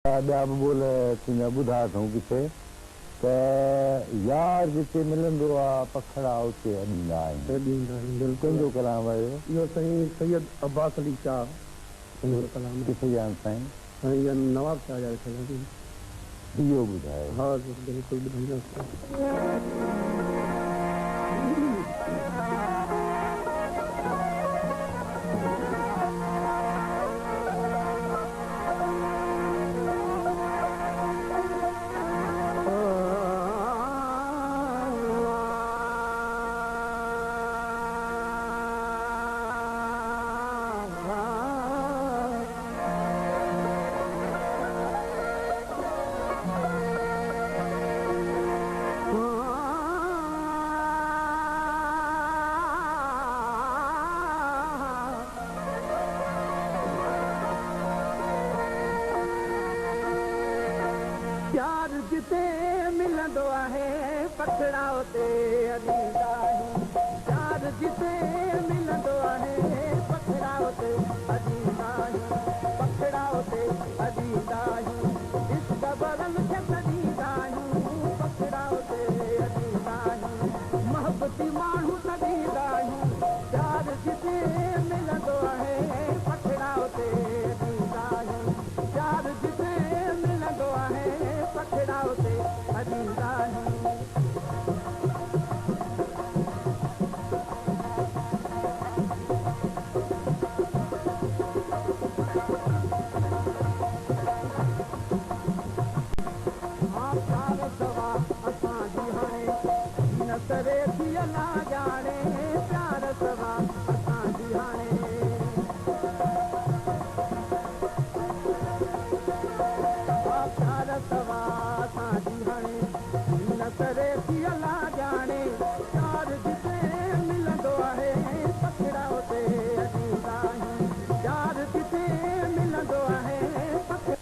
ॿिया बि ॿोल थींदा ॿुधा अथऊं किथे त यार जिते मिलंदो आहे पखड़ा उते ॾींदा आहियूं। कंहिंजो कलाम आहे इहो साईं सैयद अब्बास अली शाह कलाम किथे जा साईं? साईं नवाब शाह जा कलाम इहो ॿुधायो। हा बिल्कुलु ॿुधाईंदासीं। प्यार जिते मिलंदो आहे पखड़ा उते ॾींदा आहियूं। प्यार जिते मिलंदो आहे पखड़ा उते ॾींदा आहियूं। पखड़ा उते ॾींदा आहियूं। इश्क बरनि खे ॾींदा आहियूं। पखड़ा उते ॾींदा आहियूं। मोहबती माण्हू ॾींदा आहियूं। प्यार जिते मिलंदो आहे पखड़ा उते ॾींदा आहियूं। प्यार जिते मिलंदो आहे पखड़ा उते ॾींदा आहियूं। प्यार सवा असांजी हाणे न करे थी अला ॼाणे। प्यार सवा असांजी हाणे प्यार सवा असांजी हाणे न करे थी अला ॼाणे। प्यार जिते मिलंदो आहे पखड़ा उते ॾींदा आहियूं। प्यार जिते मिलंदो आहे पखड़ा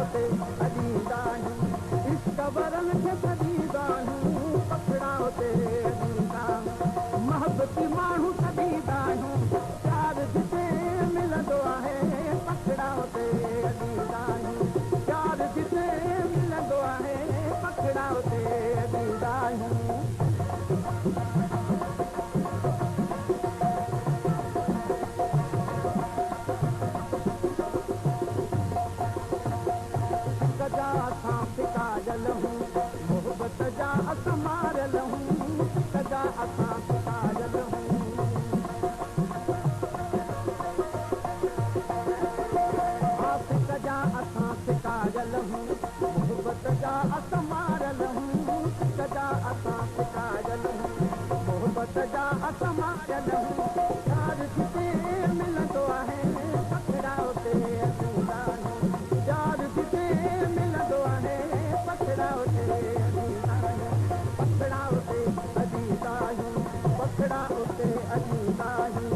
उते ॾींदा आहियूं। इश्क बरनि खे ॾींदा आहियूं। पखड़ा उते ॾींदा आहियूं। मोहबती माण्हू ॾींदा आहियूं। प्यार जिते मिलंदो आहे पखड़ा उते ॾींदा आहियूं। प्यार जिते मिलंदो आहे पखड़ा उते ॾींदा आहियूं। जा असां पिकायल हूं मोहबत जा असां मारियल हूं। सजा असां पिकायल हूं सजा असां पिकायल हूं मोहबत जा असां मारियल हूं। सजा असां पिकायल हूं मोहबत जा असां मारियल हूं। प्यार जिते मिलंदो आहे पखड़ा उते ॾींदा आहियूं। प्यार जिते मिलंदो आहे पखड़ा उते ॾींदा आहियूं। पखड़ा उते ॾींदा आहियूं। पखड़ा उते ॾींदा आहियूं।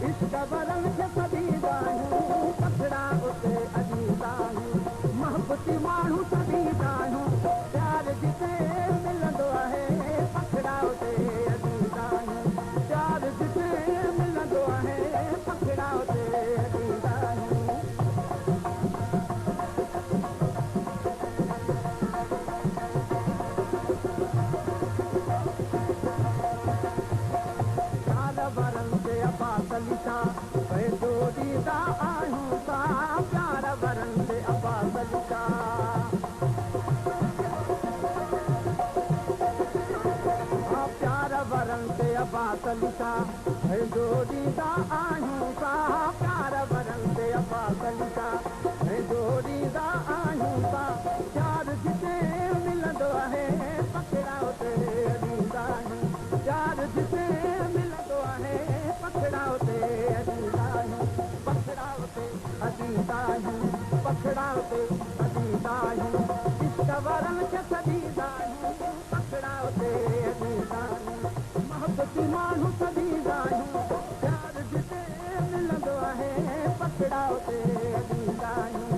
इश्क बरनि खे ॾींदा आहियूं। पखड़ा उते ॾींदा आहियूं। मोहबती माण्हू ॾींदा आहियूं। प्यार जिते मिलंदो आहे पखड़ा उते ॾींदा आहियूं। प्यार जिते मिलंदो आहे पखड़ा उते ॾींदा आहियूं। वरन से अब्बास अली शाह पैसो ॾींदा आहियूं। प्यार वरन से अब्बास अली शाह प्यार वरन से अब्बास अली शाह पैसो ॾींदा आहियूं। प्यार वरन से अब्बास अली शाह पैसो ॾींदा आहियूं। प्यार जिते मिलंदो आहे पखड़ा उते ॾींदा आहियूं। प्यार जिते मिलंदो आहे पखड़ा उते ॾींदा आहियूं। पखड़ा उते ॾींदा आहियूं। पखड़ा उते ॾींदा आहियूं। इश्क बरनि खे ॾींदा आहियूं। पखड़ा उते ॾींदा आहियूं। मोहबती माण्हू ॾींदा आहियूं। प्यार जिते मिलंदो आहे पखड़ा उते ॾींदा आहियूं।